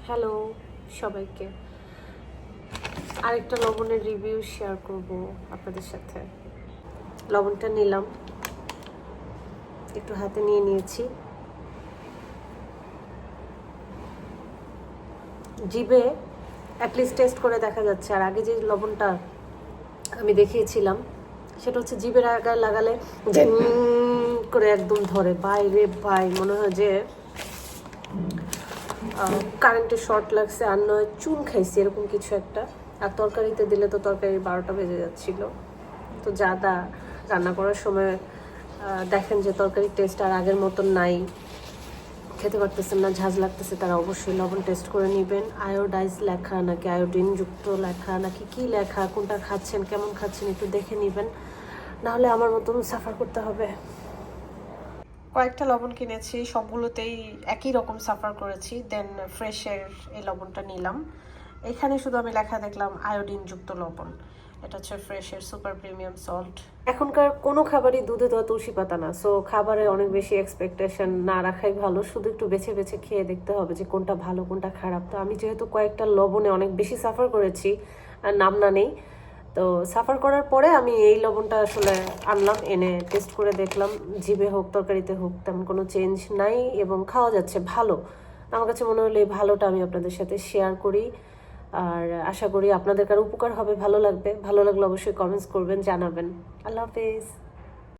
Hello সবাইকে, আরেকটা লবণের রিভিউ শেয়ার করব আপনাদের সাথে। লবণটা নিলাম, একটু হাতে নিয়ে নিয়েছি। জিভে অ্যাটলিস্ট টেস্ট করে দেখা যাচ্ছে। আর আগে যে লবণটা আমি দেখিয়েছিলাম সেটা হচ্ছে জিভের আগায় লাগালে ঝিং করে একদম ধরে, বাইরে বাই মনে হয় যে কারেন্টের শর্ট লাগছে, আর নয় চুন খাইছি এরকম কিছু একটা। আর তরকারিতে দিলে তো তরকারি 12টা বেজে যাচ্ছিল। তো যারা রান্না করার সময় দেখেন যে তরকারির টেস্ট আর আগের মতন নাই, খেতে পারতেছেন না, ঝাঁজ লাগতেছে, তারা অবশ্যই লবণ টেস্ট করে নেবেন। আয়োডাইজ লেখা নাকি আয়োডিনযুক্ত লেখা নাকি কী লেখা, কোনটা খাচ্ছেন কেমন খাচ্ছেন একটু দেখে নেবেন, নাহলে আমার মতন সাফার করতে হবে। কয়েকটা লবণ কিনেছি, সবগুলোতেই একই রকম সাফার করেছি। দেন ফ্রেশের এই লবণটা নিলাম। এখানে শুধু আমি লেখা দেখলাম আয়োডিনযুক্ত লবণ। এটা হচ্ছে ফ্রেশের সুপার প্রিমিয়াম সল্ট। এখনকার কোনো খাবারই দুধে দেওয়া তুলসী পাতা না, সো খাবারে অনেক বেশি এক্সপেকটেশন না রাখাই ভালো। শুধু একটু বেছে বেছে খেয়ে দেখতে হবে যে কোনটা ভালো কোনটা খারাপ। তো আমি যেহেতু কয়েকটা লবণে অনেক বেশি সাফার করেছি, আর নাম না নেই, তো সাফার করার পরে আমি এই লবণটা আসলে আনলাম, এনে টেস্ট করে দেখলাম। জিভে হোক তরকারিতে হোক তেমন কোনো চেঞ্জ নাই এবং খাওয়া যাচ্ছে ভালো। আমার কাছে মনে হলো এই ভালোটা আমি আপনাদের সাথে শেয়ার করি। আর আশা করি আপনাদের কারো উপকার হবে, ভালো লাগবে। ভালো লাগলে অবশ্যই কমেন্টস করবেন, জানাবেন। আল্লাহ হাফেজ।